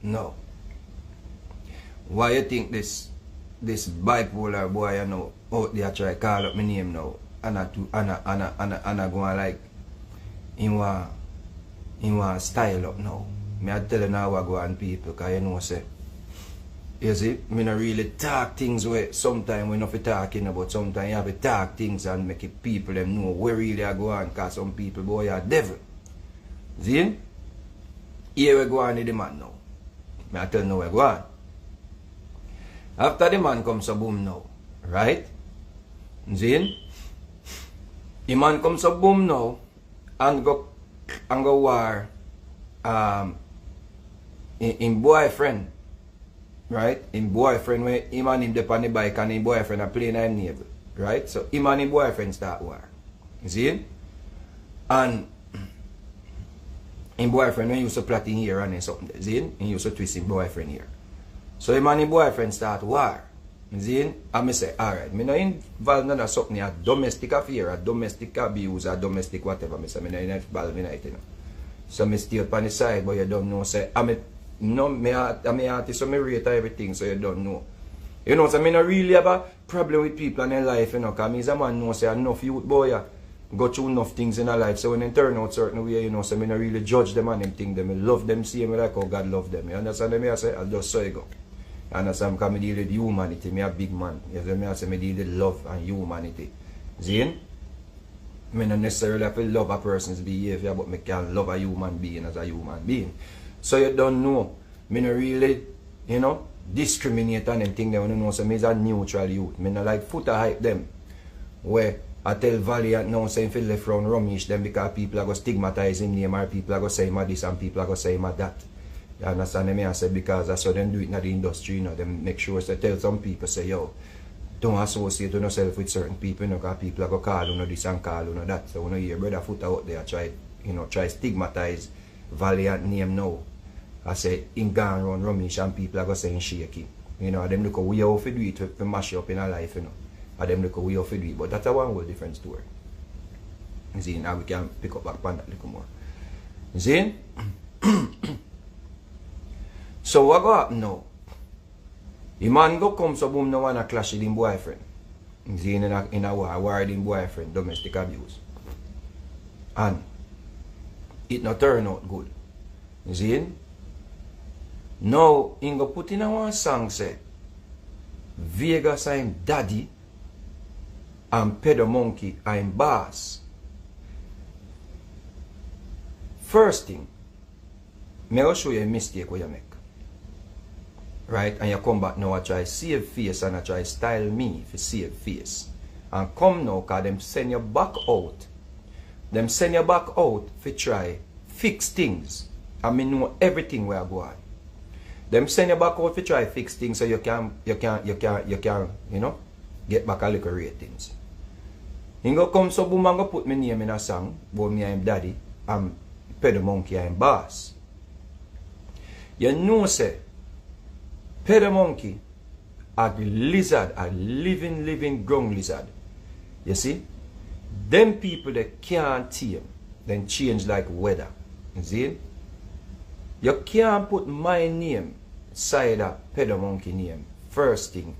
No. Why you think this bipolar boy, you know, out there try call up my name now, and I go like, he want style up now. Me I tell you now what go on people, cause you know say, you see, me not really talk things where sometimes we not be talking about, sometimes you have to talk things and make it people them know where really I go on, cause some people boy are devil. See? Here we go on with the man now. Me I tell you now we go on. After the man comes a boom now, right? See? The man comes a boom now and go war in boyfriend, right? In boyfriend when him and him dep on the bike and him boyfriend are playing in neighbor, right? So him and him boyfriend start war. You see? And him boyfriend when he used to plait in here and something, see? He used to twist his boyfriend here. So him and his boyfriend start war. See? And I say, alright, me not involved in something a domestic affair, a domestic abuse, a domestic whatever. I say, me not involved in it, you know. So me stay up on the side, but you don't know, say, I'm a artist, so me rate everything, so you don't know. You know, so me not really have a problem with people in their life, you know, because me as a man know, say, enough youth boy, go through enough things in their life, so when they turn out certain way, you know, so me not really judge them and them thing, them, I love them, see me like how God love them, you understand me? I say, I'll just so you go. And as I'm coming deal with humanity, me a big man. You see me, I say me deal with love and humanity. See? I not necessarily have to love a person's behavior, but me can love a human being as a human being. So you don't know. Me not really, you know, discriminate on them things that you know. So me is a neutral youth. Me not like foot hype them. Where I tell Valiant now saying if he left round Rumish them because people are going to stigmatize him name or people are going to say him this and people are going to say him that. You understand me? I said because that's how them do it in the industry, you know. Them make sure to tell some people say, yo, don't associate yourself with certain people, you know, because people are going to call you know this and call you know that. So when you hear brother foot out there try, you know, try stigmatize Valiant name now. I say in gone around Rumish and people are going to say shaky. You know, them look how we have to do it to mash up in our life, you know. And them look how we have to do it. But that's a one whole different story. You see, now we can pick up back on that a little more. You see? So what go happen now? The man go come so boom now and a clash with him boyfriend. He's in a war with him boyfriend, domestic abuse. And it not turn out good. You see? Now he go put in a one song say Vegas I'm daddy and Pedo Monkey I'm boss. First thing, me will show you a mistake what you make. Right, and you come back now and try save face and I try style me for save face. And come now because them send you back out. Them send you back out for try fix things. I mean know everything where I go on. Them send you back out for try fix things so you can, you know, get back a little ratings. You go come so boom and go put my name in a song, but me I'm daddy, I'm Pedo Monkey, I'm boss. You know say Pedo Monkey, a lizard, a living ground lizard. You see? Them people that can't tame, then change like weather. You see? You can't put my name side of Pedo Monkey name. First thing,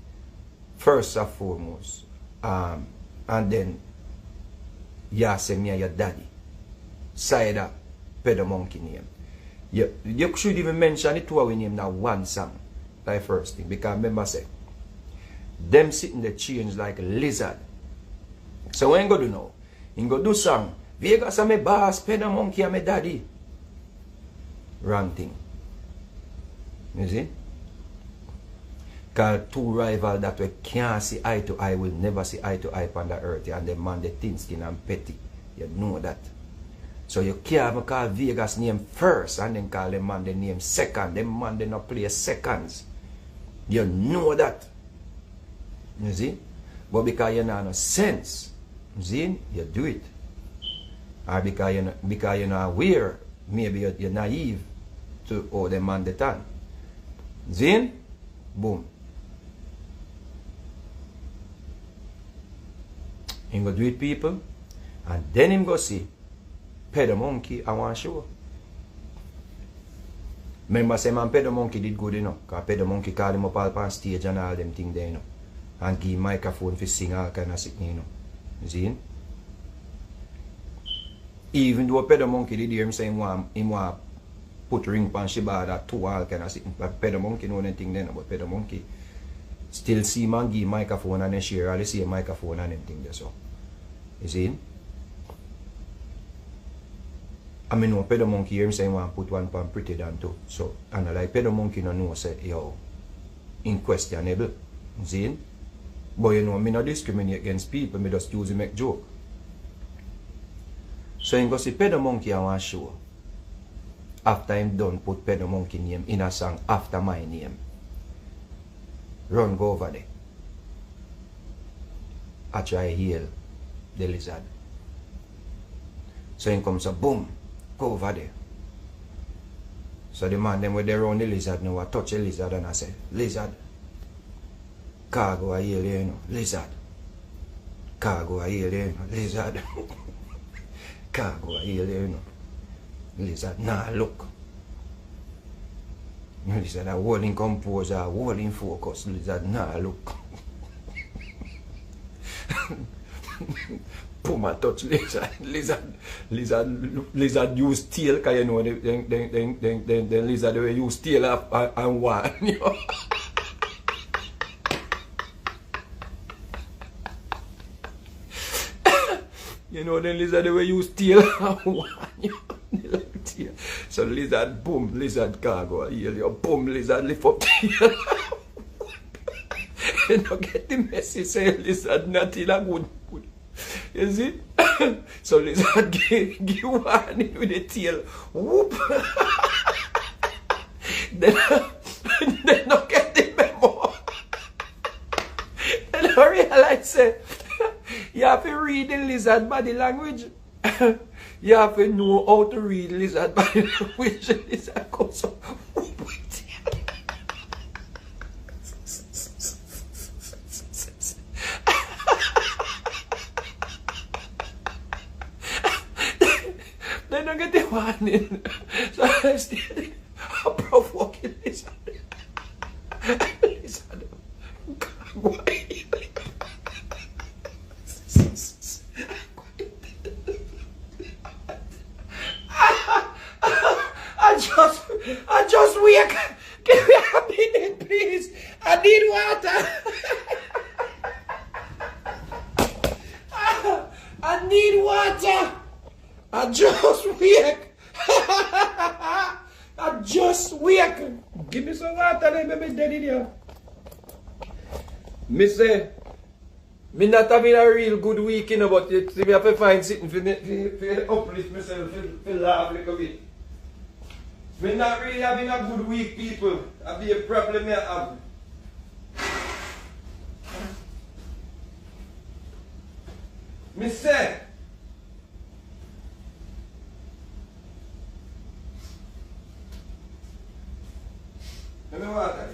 first and foremost. And then, you say me and your daddy. Side of Pedo Monkey name. You should even mention it to our name now one song. Like first thing, because remember say, them sitting there change like a lizard. So what you go do now? You go do song, Vegas are my boss, Pedo Monkey are my daddy. Wrong thing. You see? Because two rivals that we can't see eye to eye will never see eye to eye on the earth. And the man, the thin skin and petty. You know that. So you can't even call Vegas name first and then call the man the name second. The man they not play seconds. You know that. You see? But because you don't have no sense, you see, you do it. Or because you're not aware, maybe you're naive to how the man the time. See? Boom. He go do it people, and then him go see Pedo Monkey I want to show. Remember say man Pedro Monkey did good, you know. Because Pedro Monkey called him up all on stage and all them things there, you know. And give him microphone for sing all kind of shit, you know. You see? Even though Pedro Monkey did hear him say him want put ring pan Shiba that two all kind of shit. But Pedro Monkey know anything then, but Pedro Monkey still see man give microphone and they share all the same microphone and everything there, so. You see? I mean, no Pedro Monkey hear him saying want put one pan Pretty Dan too. So, and like Pedro Monkey no know say, yo, unquestionable. You see? But you know, me not discriminate against people, me just use to make joke. So you go see Pedro Monkey on one show. After him done put Pedro Monkey name in a song after my name. Run go over there. I try heal the lizard. So he comes up, boom, go over there. So the man them with their own the lizard now, I touch the lizard and I say, lizard, Khago I heal you, know, lizard. Khago I heal you, know, lizard. Khago I heal you, know. Lizard, nah look. Lizard, a holding composure, holding focus, lizard, nah look. Puma touch lizard use tail, cause you know the lizard will use tail and one, you know. You know the lizard will use tail and one, you know. So lizard boom, lizard Khago heal you, boom, lizard lift up tail. You don't get the message say lizard not in a good. You see? So lizard give one with the tail. Whoop. Then don't get the memo. Then I realize say, you have to read the lizard body language. You have to know how to read lizard body language. Lizard goes up. Whoop with tail. They don't get the warning. So I still provoking lizard. Lizard. I just wake. Give me a minute, please. I need water. I need water. I just wake. I just wake. Give me some water, let me dead in here. Me say, me not having a real good week, you know, but me have to find something for uplift myself, for laugh a little bit. Me not really having a good week, people. That'll be a problem I have. Me say, let me water it.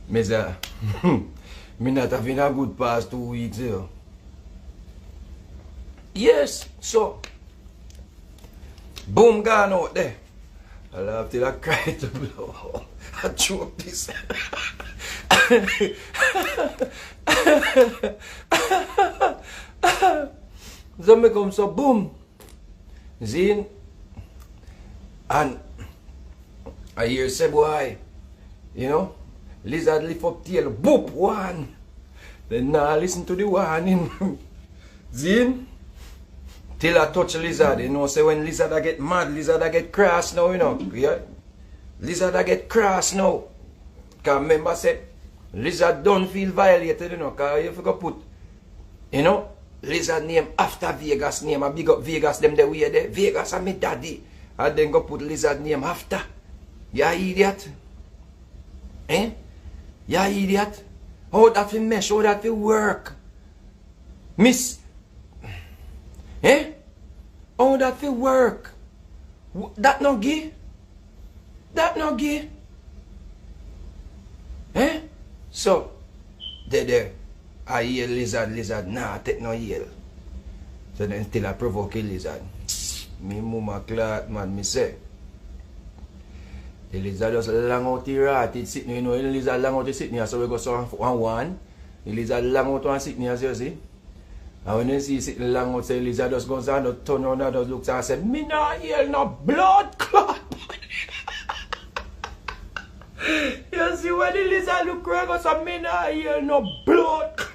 Me say, me not having a good past 2 weeks, you know. Yes, so boom gone out there. I laugh till I cry to blow. I choke this. So me come so boom. Zine. And I hear say boy, you know, lizard lift up tail, boop, one. Then now listen to the warning. Zine. Till I touch a lizard, you know, say when lizard I get mad, lizard I get cross now, you know. Yeah? Lizard I get cross now. Because remember say, lizard don't feel violated, you know, because you forgot put, you know, lizard name after Vegas name. I big up Vegas them the way there. Vegas are my daddy. And then go put lizard name after. You idiot. Eh? You idiot. How that will mesh, how that will work. Miss, eh? Oh, that will work. That no gay? That no gay? Eh? So, there. I hear lizard, nah, take no yell. So then still I provoke a lizard. Me mama clot, man, me say. The lizard just long out the rat, it's sitting, you know, the lizard long out the sitting here, so we go so one. The lizard long out and sitting here, so you see. And when you see sitting long out, the lizard just goes down, just turn around and just looks and say, me not hear no blood clot. You see when the lizard look around and say, me not hear no blood clot.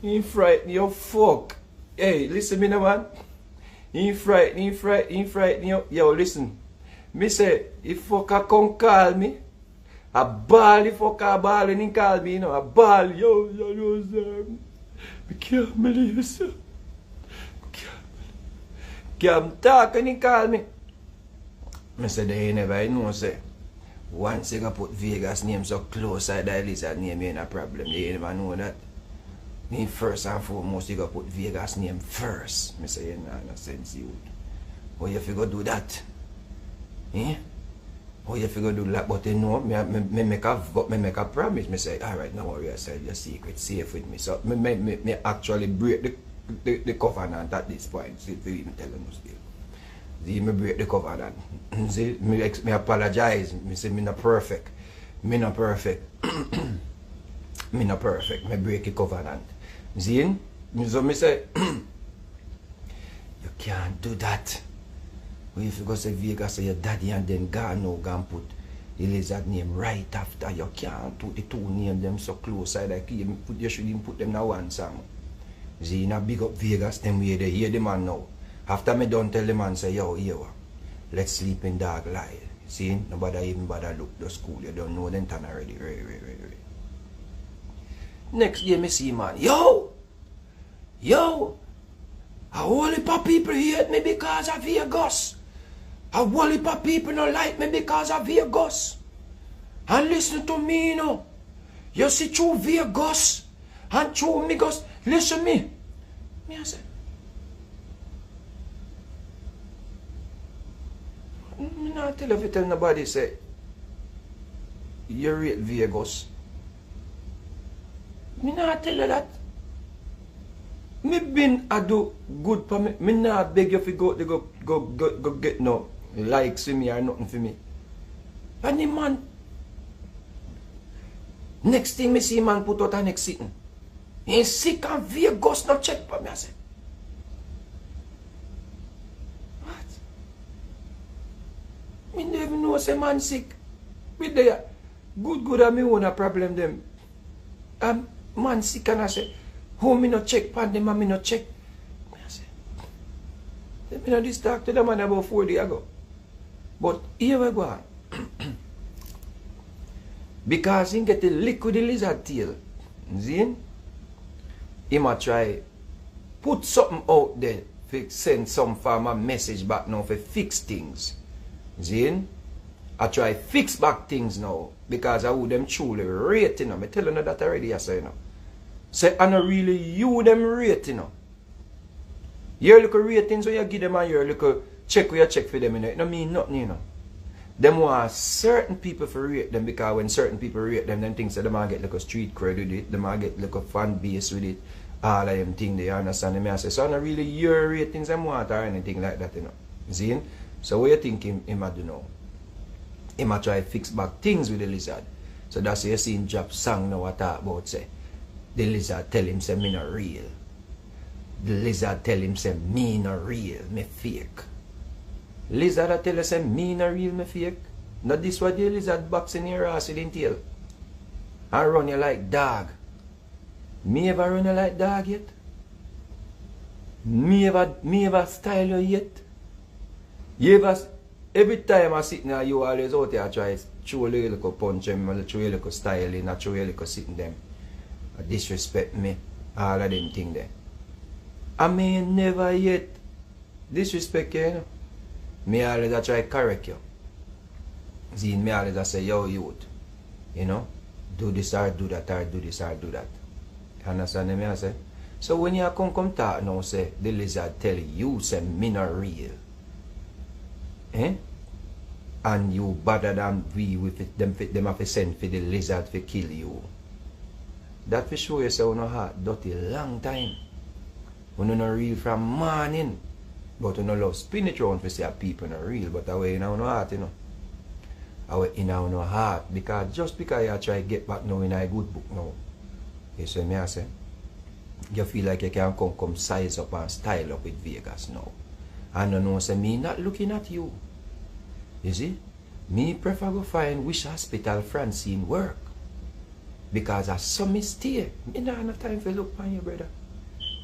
He frighten you, fuck. Hey, listen me now, man. He frighten you. Yo, listen. Me say, if fucker come call me, a ball, if fucker ball and he call me, you know, a ball, yo, sir. Me can't believe it, sir. Can't talk and he call me. Me say, they never know, say. Once you put Vegas name so close, I that lizard name ain't a problem. They never know that. Me first and foremost, you gotta put Vegas name first. Me say, nah, no sense you. How you figure do that? Eh? How you figure do that? But you know, me make a promise. Me say, alright, no worry, I said your secret safe with me. So me actually break the covenant at this point. See, if you even tell them still. See, me break the covenant. See, me apologize. Me say me not perfect. Me not perfect. Me not perfect. Me break the covenant. See? So me say, you can't do that. Well, if you go say Vegas, say your daddy and then God no go and put the lizard name right after. You can't put the two names them so close. Like you should even put them in one song. See, now big up Vegas, them way they hear the man now. After me done tell the man say, yo, let's sleep in dark light. See, nobody even bother look the school. You don't know them turn already. Right. Next year me see man, yo, a whole heap of people hate me because of Vegas. A whole heap of people don't like me because of Vegas. And listen to me, you know. You see through Vegas and through me goes, listen to me. Me I say, me not tell if you tell nobody say, you rate Vegas. Me not tell you that. Me been a do good for me. Me not beg you if you go get no likes for me or nothing for me. And the man, next thing me see man put out a next sitting. He sick and Vegas no check for me. I say, what? Me never even know say man sick. Me there. Good and me own a problem them. Man sick and I say, who me no check pan them and me no check. I say, me no this talk to the man about 4 days ago. But here we go. Because he get the liquid lizard tail. See? He might try put something out there to send some form of message back now for fix things. See? I try fix back things now because I would them truly rate, you know. I tell you that already, I say, you know. Say, I don't really you them rate, you know. Your little ratings when you give them and your little check where you check for them, you know. It don't mean nothing, you know. Them want certain people to rate them because when certain people rate them, then things that they might get like a street cred with it, they might get like a fan base with it, all of them things, they understand them. I say, so I don't really your ratings them want or anything like that, you know. See? So what you think him do now? He might try to fix back things with the lizard. So that's why you see him drop song now what talk about say. The lizard tell him say me not real. The lizard tell him say me not real, me fake. Lizard tell you say me not real, me fake. Not this what the lizard box in your ass with him tail. And run you like dog. Me ever run you like dog yet? Me ever style you yet? You ever every time I sit now, you always out there try to throw a little punch them, throw a little style in, throw a little sitting them. Disrespect me, all of them things there. I mean, never yet disrespect you, you know. Me always try to correct you. See, me always say, yo, youth, you know, do this or do that or do this or do that. You understand me, I say? So when you come talk now, say, the lizard tell you, say, me not real. Eh? And you better than we with it, them have to send for the lizard to kill you. That for sure you say, you know, heart dirty long time. You know, not real from morning. But you know, love spin it around to say people not real, but away in our heart, you know. Away in our heart. Because just because you try to get back now in a good book now. You see me I say? You feel like you can come size up and style up with Vegas now. And you know, say me not looking at you. You see? Me prefer go find which hospital Francine work. Because I saw me stay. Me not have time for look on you, brother.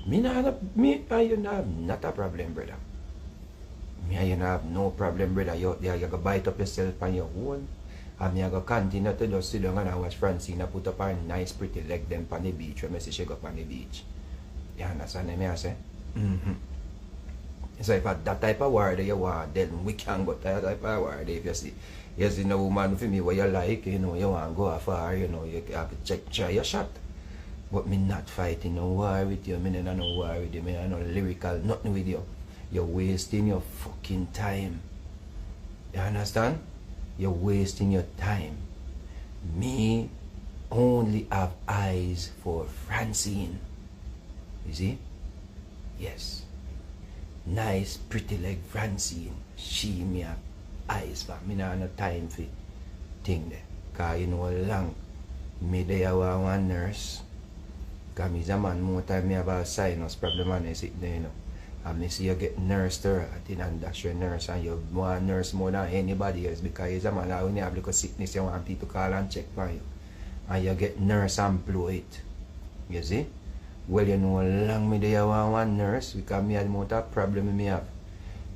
Me and you have not a problem, brother. Me and you have no problem, brother. You out there, you go bite up yourself on your own. And me I go continue to just sit down and watch Francine put up her nice pretty leg them on the beach when I see she go up on the beach. You understand me I say? So if that type of word you want, then we can go to that type of word if you see. You see no woman for me what you like, you know, you want to go afar, you know, you have to try your shot. But me not fighting no war with you, me not no war with you, me not no lyrical, nothing with you. You're wasting your fucking time. You understand? You're wasting your time. Me only have eyes for Francine. You see? Yes. Nice, pretty like Francine. She me have eyes for. Me not have no time for thing there. Cause you know long me there one nurse. Cause me a man more time me have a sinus problem and I sit there, you know. And me see you get nursed her and that's your nurse and you want nurse more than anybody else because you're a man that when you have little sickness you want people call and check for you. And you get nurse and blow it. You see? Well you know long me there want one nurse because me have the amount of problem me have.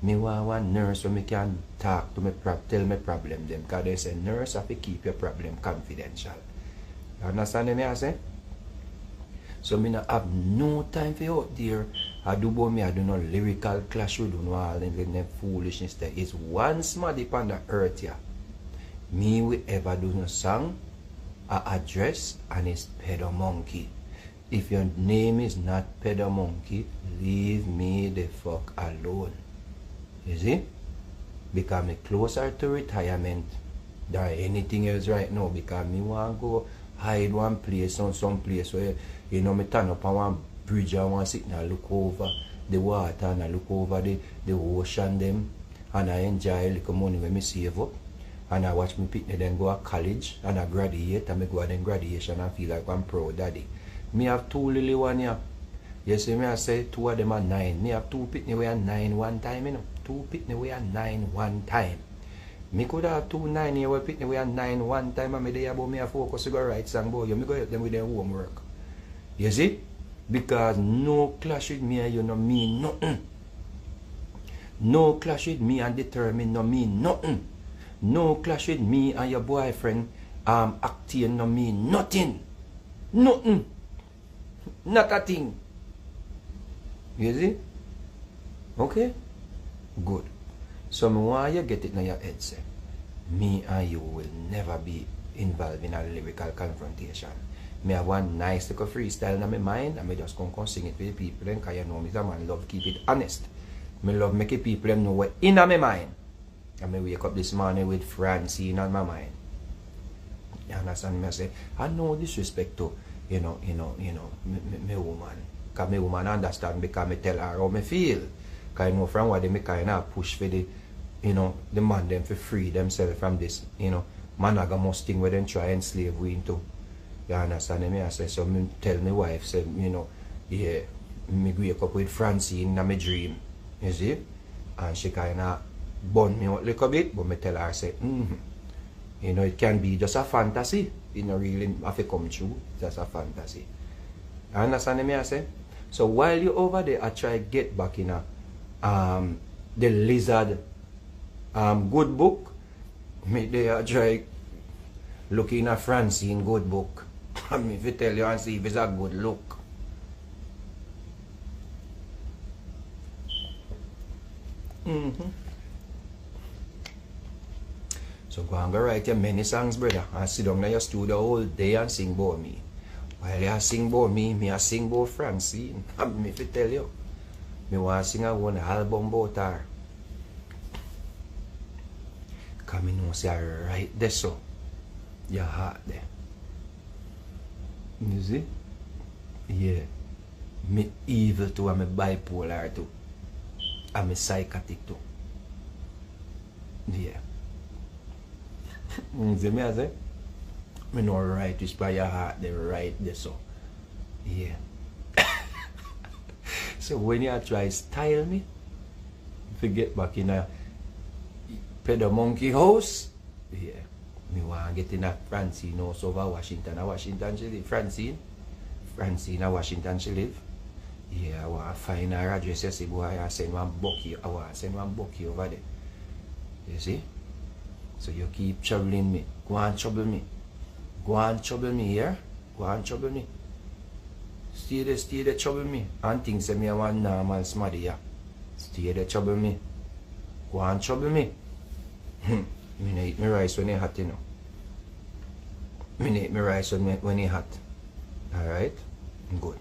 Me want one nurse so me can talk to me tell me problem them because they say nurse have to keep your problem confidential. You understand me I say? So me not have no time for you out there. I do about me, I do no lyrical clash with no all them foolishness there. It's one smarty on the earth here. Me will ever do no song, a address, and it's Pedo Monkey. If your name is not Pedo Monkey, leave me the fuck alone. You see? Because me closer to retirement than anything else right now. Because me want to go hide one place on some place where you know me turn up on one bridge and want to sit and look over the water and I look over the ocean them and I enjoy a little money when me save up and I watch me pick then go to college and I graduate and I go to then graduation and feel like I'm proud daddy. Me have two little one here. You see me I say two of them are 9. Me have two pitney we are 9 one time, you know. Two pitney we are 9 one time. Me could have 2 9-year-old pitney we are 9 one time and me there about me a focus to go write song boy. You me go help them with their homework. You see? Because no clash with me and you no mean nothing. No clash with me and determine no mean nothing. No clash with me and your boyfriend Octane no mean nothing. Nothing. Not a thing. You see? Okay? Good. So me want you get it in your head say, me and you will never be involved in a lyrical confrontation. Me have one nice little freestyle in my mind and me just come sing it to the people then because you know me a man love keep it honest. Me love make people them know what in my mind. And me wake up this morning with Francine on my mind. You understand me I say, I no disrespect to, me woman. Because me woman understand because me tell her how me feel. Because you know from what they me kind of push for the, the man them for free themselves from this, monogamous thing where they try and enslave we into. You understand me? I say, so me tell my wife, say, yeah, me wake up with Francine in my dream. You see? And she kind of burn me out a little bit, but me tell her, say, it can be just a fantasy. It not really have to come true. Just a fantasy. You understand me? I say? So while you over there, I try to get back in the lizard good book. Me there, I try looking at Francine good book. I mean, if you tell you and see if it's a good look. So go and go write your many songs, brother, and sit down in your studio all day and sing about me. While you sing about me I sing about Francine. Me fi tell you. Me want to sing a one album about her. Cause me know say right there so. Your heart there. You see? Yeah. Me evil too and me bipolar too. And me psychotic too. Yeah. You see me I say? Me know right which by your heart there right there so. Yeah. So when you try style me, if you get back in a pedo monkey house, yeah. Me want to get in a Francine house over Washington. Washington she live. Francine a Washington she live. Yeah, I want to find her address. You see, boy, I send one bucky. I want to send one bucky over there. You see? So you keep troubling me. Go and trouble me. Go and trouble me here. Go and trouble me. Stay there, trouble me. And think say me a one normal smarty, yeah. Stay there, trouble me. Go and trouble me. Me no eat me rice when it hot, you know. Me no eat me rice when it hot. Alright? Good.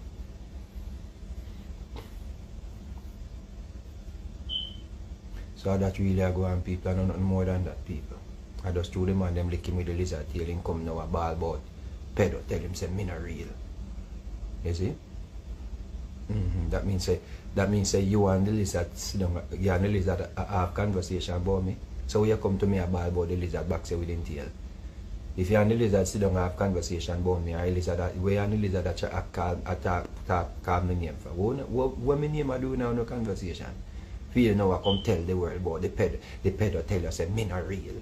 So that really I go and people, I know nothing more than that people. I just threw them and them licking with the lizard tail and come now a ball about pedo tell him say me not real. You see? That means say you and the lizard sit down, you and the lizard have conversation about me. So you come to me a ball about the lizard back say with him tail. If you and the lizard sit down and have conversation about me, or lizard where and the lizard that call my name for. What my name I do now no conversation? You know I come tell the world about the pedo tell you say me not real.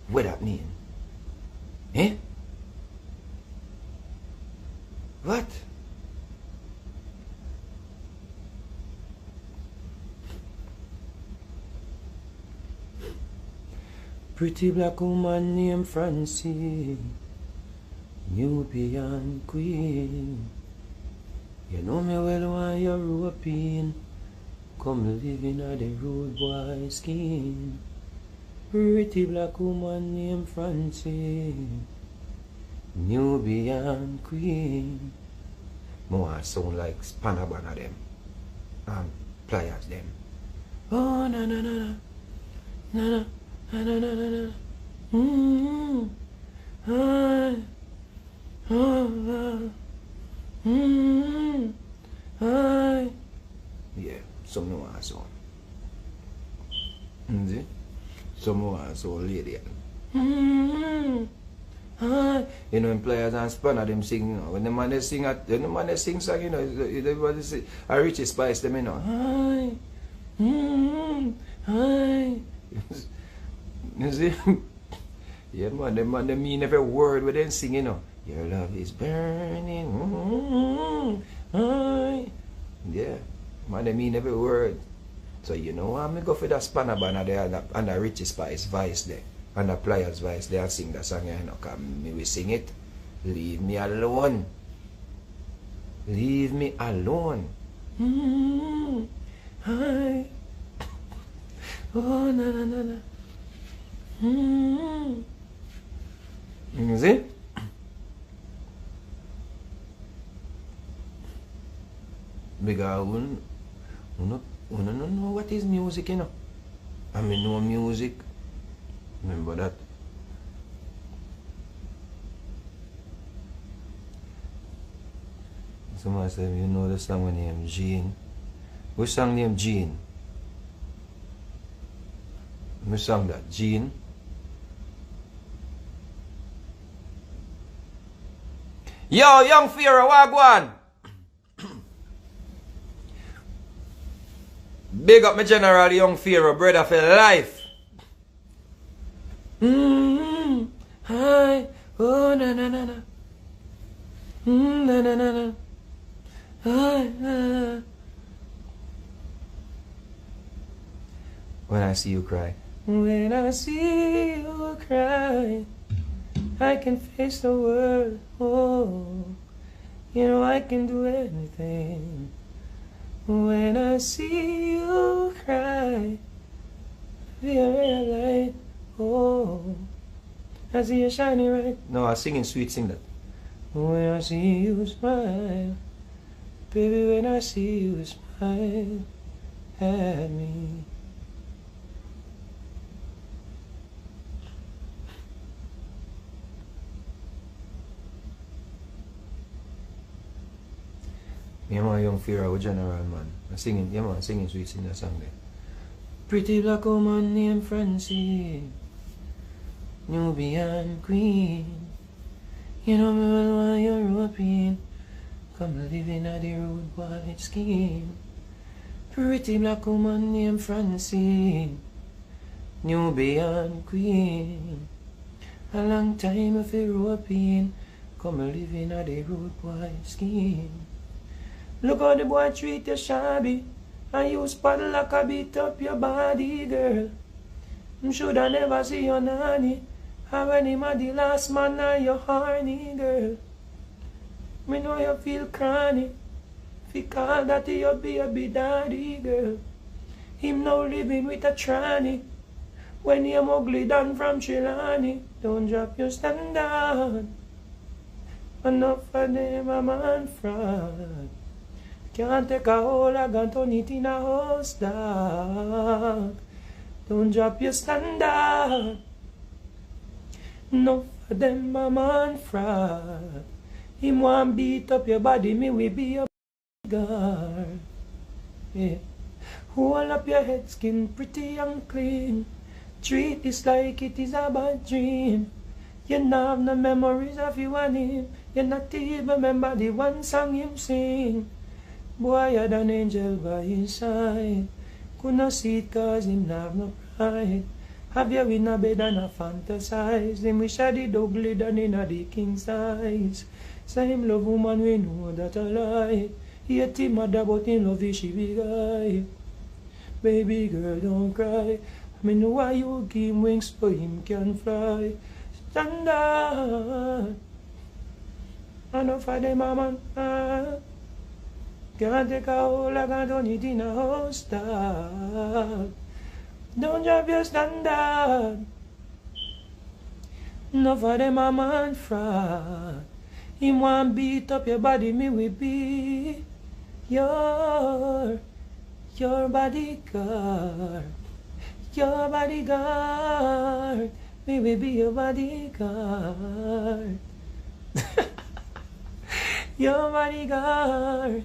What that mean? Eh? What? Pretty black woman named Francine, Nubian queen. You know me well when you're European. Come live in a the rude boy skin. Pretty black woman named Francine, Nubian queen. More sound like Spanabana them and Pliers them. Oh na na na na na na na na na na. Hi. Oh. Hi. Yeah, some no want sound. See? Some want sound lady. You know, in Pliers and Spanner them sing, you know. When the man they sing song, you know, everybody say I reach a spice them, you know. Hi. You see? Yeah, man, they mean every word with them sing, you know. Your love is burning. Yeah, man, they mean every word. So you know, I'm go for that Spanner banner there and the Richie Spice voice there. And the Pliers voice there and sing that song, you know, come me we sing it. Leave me alone. Leave me alone. Hi. Oh na na na na. You see? Because we don't know what is music, you know. I mean, no music. Remember that. Somebody said, you know the song named Jean. Which song named Jean? Which song that? Jean? Yo, young Fear, wagwan! Big up my general, young Fear, brother for life. Hi. Oh, na na na na. Na na na na. Hi. When I see you cry. When I see you cry, I can face the world. Oh, you know I can do anything. When I see you cry, feel a light. Oh, I see you shining right. No, I was singing sweet, sing that. When I see you smile, baby, when I see you smile at me. Yeah, man, young Fear with General, man. I'm singing, yeah, man, singing sweet in the song there. Pretty black woman named Francine, Nubian queen. You know me well while you're European. Come live in a the road white skin. Pretty black woman named Francine, Nubian queen. A long time of European. Come live in a the road white skin. Look how the boy treat you shabby, and you paddle like a beat up your body, girl. Shoulda never see your nanny, and when him a the last man, now you horny, girl. Me know you feel cranny, fi call that your baby daddy, girl. Him now living with a tranny, when you're ugly done from Chilani. Don't drop your standard, enough of them a man fraud. Can't take a whole I got on it in a house, dog. Don't drop your standard. Enough of them a man fraud. Him want beat up your body, me we be your guard. Yeah. Hold up your head, skin pretty and clean. Treat this like it is a bad dream. You not have no memories of you and him. You not even remember the one song him sing. Boy, you had an angel by his side. Could not see it cause him not have no pride. Have you in a bed and a fantasize. Him wish I did ugly than in a the king size. Say him love woman, we know that a lie. Hate him mother, but in love is she big guy. Baby girl, don't cry. I know why you give him wings so him can fly. Standard. Enough for them a man. Can't take a whole I got on it in a house, dog. Don't drop your standard. Enough of them a man fraud. Him want beat up your body, me will be your bodyguard. Your bodyguard. Me will be your bodyguard. Your bodyguard.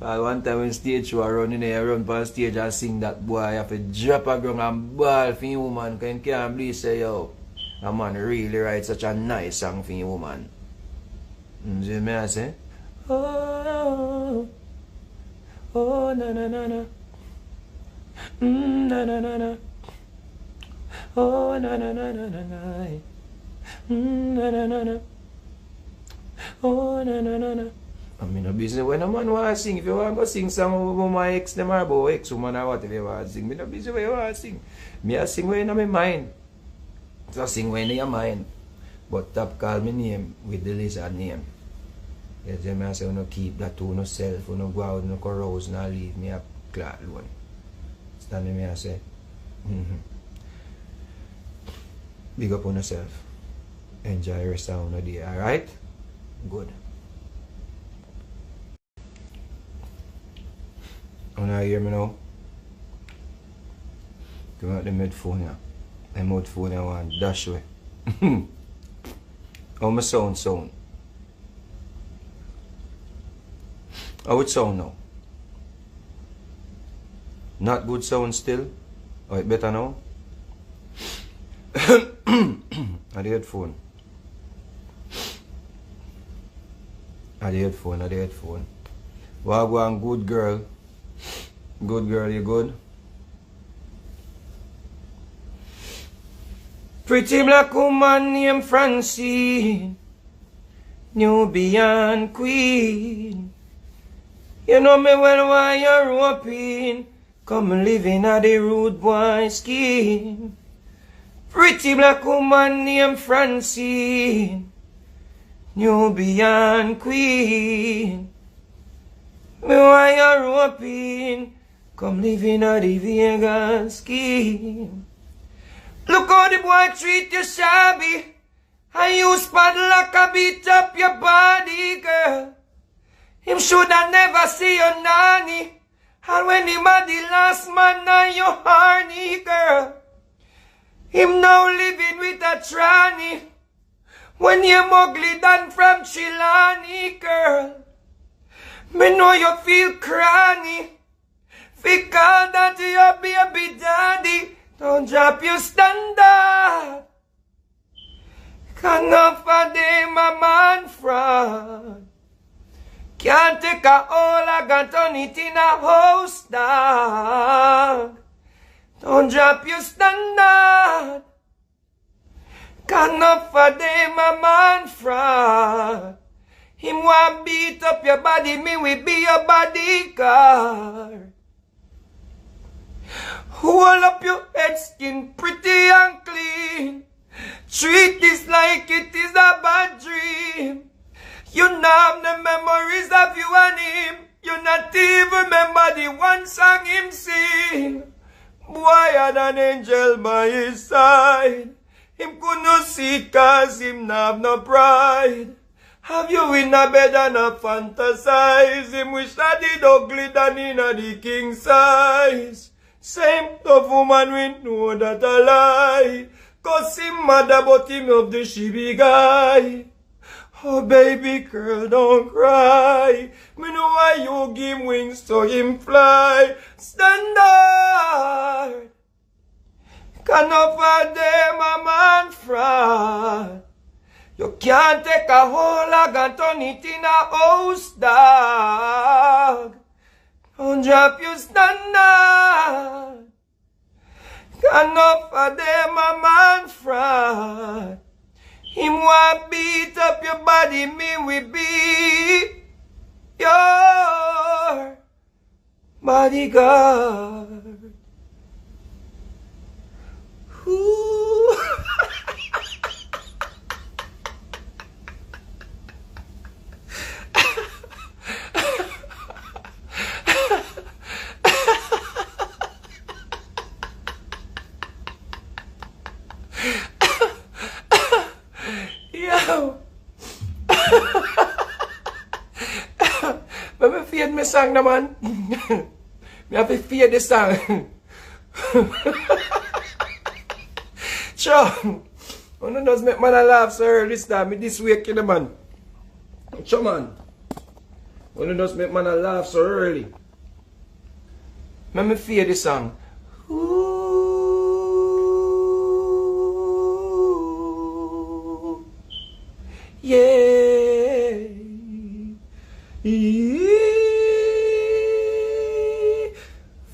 One time when stage show running there, run on stage and sing that boy, I have to drop a ground and ball for you, woman. Because you can't believe say, yo, a man really write such a nice song for you, woman. See me I say? Oh, oh, na na na na. Na na na na. Oh, na na na na na na. Na na na na. Oh, na na na na. I'm in a business when a man want to sing. If you want to sing song about my ex, them or about ex woman or whatever you want to sing, I'm in a business where you want to sing. Me I sing when in my mind. So sing when in your mind. But top call me name with the lizard name. Yes, me I say, you keep that to yourself, you go out, you carouse, and leave me a clock alone. Stand me I say, big up on yourself. Enjoy your rest of the day, alright? Good. You not hear me now? Come out the headphone here. The headphone I want dash away. How my sound? How it sound now? Not good sound still? Oh, it better now? At the headphone. At the headphone. Wagwan, good girl. Good girl, you good? Pretty black woman named Francine, Nubian queen. You know me well why you're hoping. Come living at the rude boy scheme. Pretty black woman named Francine, Nubian queen. Me why you're hoping. Come living at the Vegas scheme. Look how the boy treat you shabby, I use padlock a beat up your body, girl. Him shoulda never see your nanny. And when him a the last man on your horny, girl. Him now living with a tranny. When you ugly done from Chilani, girl. Me know you feel cranny. Because that your baby daddy. Don't drop your standard. Enough of them a man fraud. Can't take a hole, I got turn it in a house, dog. Don't drop your standard. Enough of them a man fraud. Him want beat up your body, me will be your bodyguard. Hold up your head skin pretty and clean. Treat this like it is a bad dream. You not have the memories of you and him. You not even remember the one song him sing. Boy had an angel by his side. Him could not see it cause him not have no pride. Have you in a bed and a fantasize? Him wish that the ugly than in a the king size. Same tough woman we know that a lie. Cause him mad about him of the shibby guy. Oh baby girl, don't cry. Me know why you give him wings so him fly. Standard. Can offer them a man fraud. You can't take a whole log and turn it in a house, dog. Don't drop your standard. Can offer them a man fraud. Him want beat up your body, me will be your bodyguard. Ooh. But me fear me song naman. Me have to fear the song. Sure. One does make man laugh so early start me this week in the man. Sure man. One does make man laugh so early. Me fear the song. Ooh. Yeah.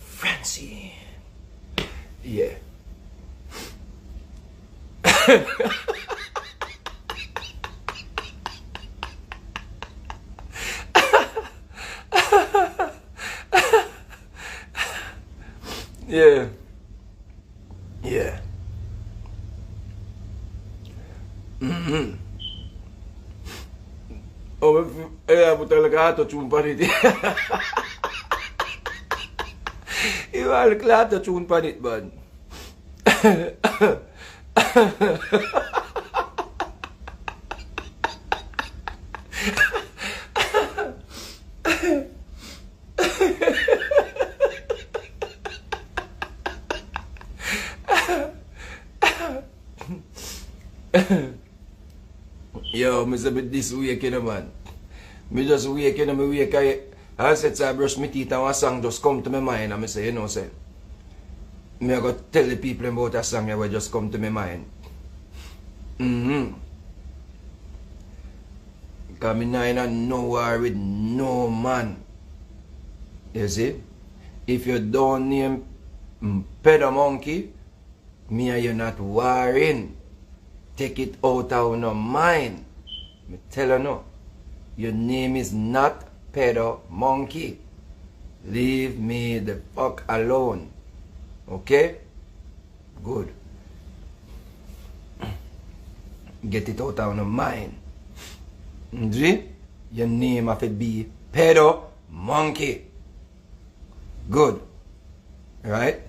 Francine. Yeah. Yeah. Yeah. Oh, but talaga auto-tune pa rin. Iba, auto-tune pa rin ba? Yo, me sabi this week naman. Me just wake me wake I said I brush my teeth and a song just come to my mind and me say, you know, say me I go tell the people about a song that will just come to my mind. Because me not in no war with no man. You see? If you don't name Pedo Monkey, me and you not warring. Take it out of no mind. Me tell you no. Your name is not Pedo Monkey. Leave me the fuck alone. Okay? Good. Get it out of no mind. See? Your name have to be Pedo Monkey. Good. Right?